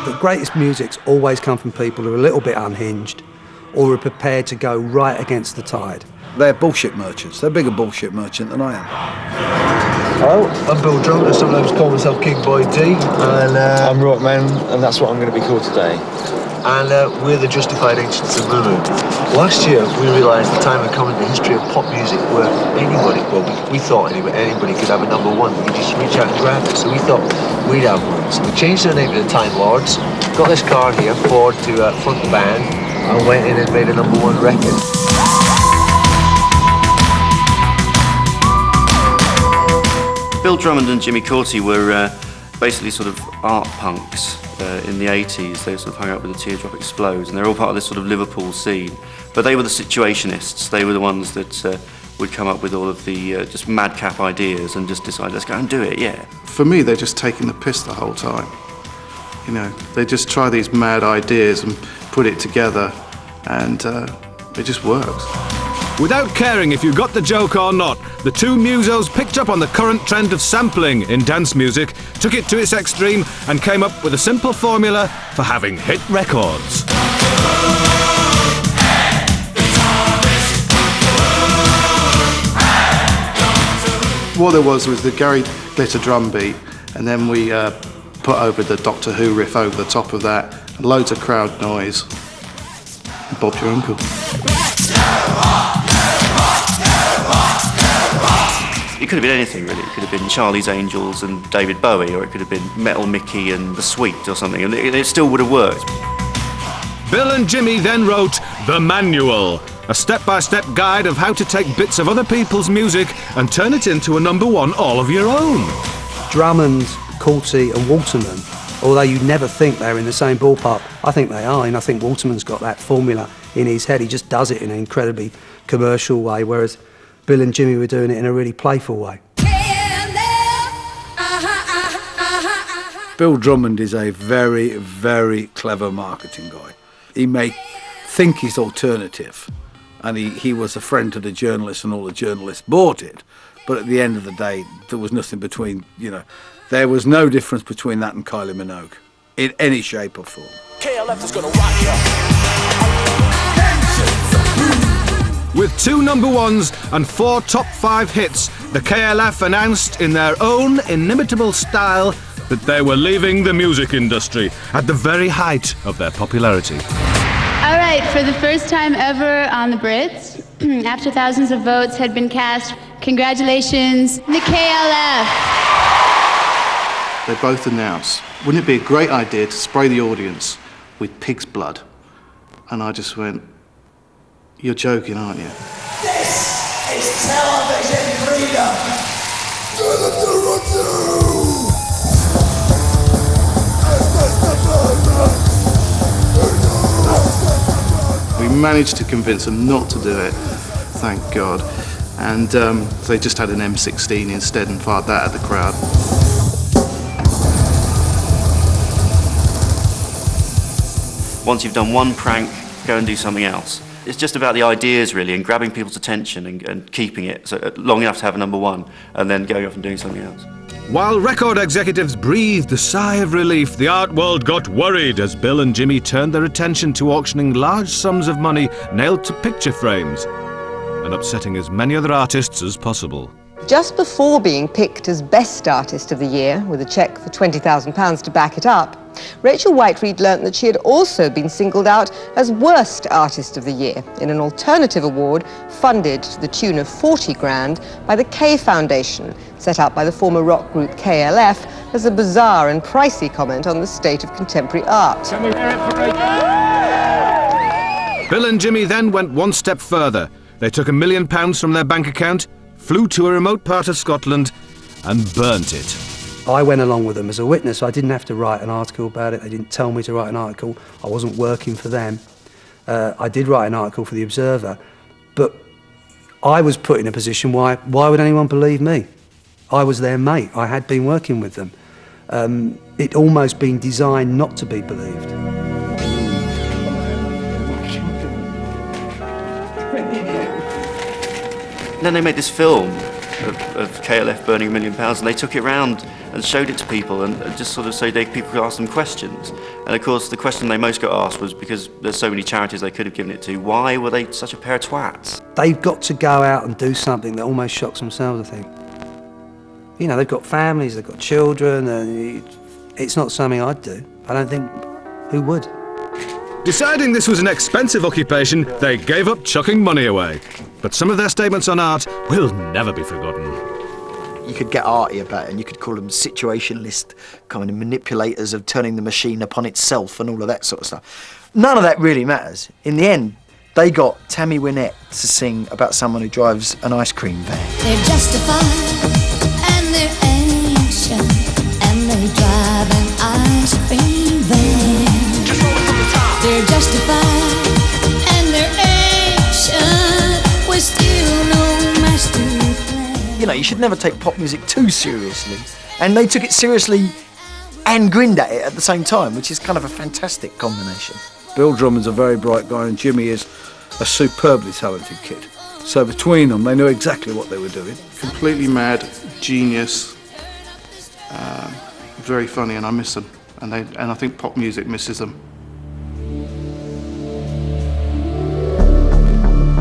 The greatest music's always come from people who are a little bit unhinged or are prepared to go right against the tide. They're bullshit merchants. They're a bigger bullshit merchant than I am. Hello, I'm Bill Drummond. I sometimes call myself King Boy D. And I'm Rockman, and that's what I'm going to be called today. And we're the Justified Ancients of Lulu. Last year, we realised the time had come in the history of pop music where anybody, well, we thought anybody could have a number one. You could just reach out and grab it. So we thought we'd have one. So we changed the name to the Time Lords, got this car here, Ford, to front the band, and went in and made a number one record. Bill Drummond and Jimmy Corti were basically sort of art punks in the 80s. They sort of hung out with the Teardrop Explodes, and they're all part of this sort of Liverpool scene. But they were the situationists. They were the ones that would come up with all of the just madcap ideas and just decide, let's go and do it, yeah. For me, they're just taking the piss the whole time. You know, they just try these mad ideas and put it together, and it just works. Without caring if you got the joke or not, the two musos picked up on the current trend of sampling in dance music, took it to its extreme, and came up with a simple formula for having hit records. What there was the Gary Glitter drum beat, and then we put over the Doctor Who riff over the top of that, and loads of crowd noise. Bob's your uncle. It could have been anything, really. It could have been Charlie's Angels and David Bowie, or it could have been Metal Mickey and The Sweet or something, and it still would have worked. Bill and Jimmy then wrote The Manual, a step-by-step guide of how to take bits of other people's music and turn it into a number one all of your own. Drummond, Corti and Waterman, although you'd never think they're in the same ballpark, I think they are, and I think Waterman's got that formula in his head. He just does it in an incredibly commercial way, whereas Bill and Jimmy were doing it in a really playful way. Bill Drummond is a very, very clever marketing guy. He may think he's alternative, and he was a friend to the journalists, and all the journalists bought it. But at the end of the day, there was nothing between, there was no difference between that and Kylie Minogue in any shape or form. KLF is gonna rock you. With 2 number ones and 4 top 5 hits, the KLF announced in their own inimitable style that they were leaving the music industry at the very height of their popularity. All right, for the first time ever on the Brits, after thousands of votes had been cast, congratulations, the KLF. They both announced, wouldn't it be a great idea to spray the audience with pig's blood? And I just went, you're joking, aren't you? This is television freedom. We managed to convince them not to do it, thank God. And they just had an M16 instead and fired that at the crowd. Once you've done one prank, go and do something else. It's just about the ideas, really, and grabbing people's attention and keeping it so long enough to have a number one, and then going off and doing something else. While record executives breathed a sigh of relief, the art world got worried as Bill and Jimmy turned their attention to auctioning large sums of money nailed to picture frames and upsetting as many other artists as possible. Just before being picked as Best Artist of the Year, with a cheque for £20,000 to back it up, Rachel Whiteread learnt that she had also been singled out as Worst Artist of the Year in an alternative award funded to the tune of 40 grand by the K Foundation, set up by the former rock group KLF as a bizarre and pricey comment on the state of contemporary art. Can we hear it for Rachel? Bill and Jimmy then went one step further. They took £1 million from their bank account, flew to a remote part of Scotland and burnt it. I went along with them as a witness. I didn't have to write an article about it. They didn't tell me to write an article. I wasn't working for them. I did write an article for The Observer, but I was put in a position why would anyone believe me? I was their mate. I had been working with them. It almost been designed not to be believed. Then they made this film of KLF burning £1 million, and they took it round and showed it to people, and just sort of so people could ask them questions. And of course, the question they most got asked was, because there's so many charities they could have given it to, why were they such a pair of twats? They've got to go out and do something that almost shocks themselves, I think. You know, they've got families, they've got children, and it's not something I'd do. I don't think, who would? Deciding this was an expensive occupation, they gave up chucking money away. But some of their statements on art will never be forgotten. You could get arty about it, and you could call them situationalist kind of manipulators of turning the machine upon itself and all of that sort of stuff. None of that really matters. In the end, they got Tammy Wynette to sing about someone who drives an ice cream van. They're justified and they're ancient, and they drive an ice cream van. Just roll it from the top. They're justified and they're ancient, with still no master plan. You know, you should never take pop music too seriously. And they took it seriously and grinned at it at the same time, which is kind of a fantastic combination. Bill Drummond's a very bright guy and Jimmy is a superbly talented kid. So between them, they knew exactly what they were doing. Completely mad, genius, very funny, and I miss them. And I think pop music misses them.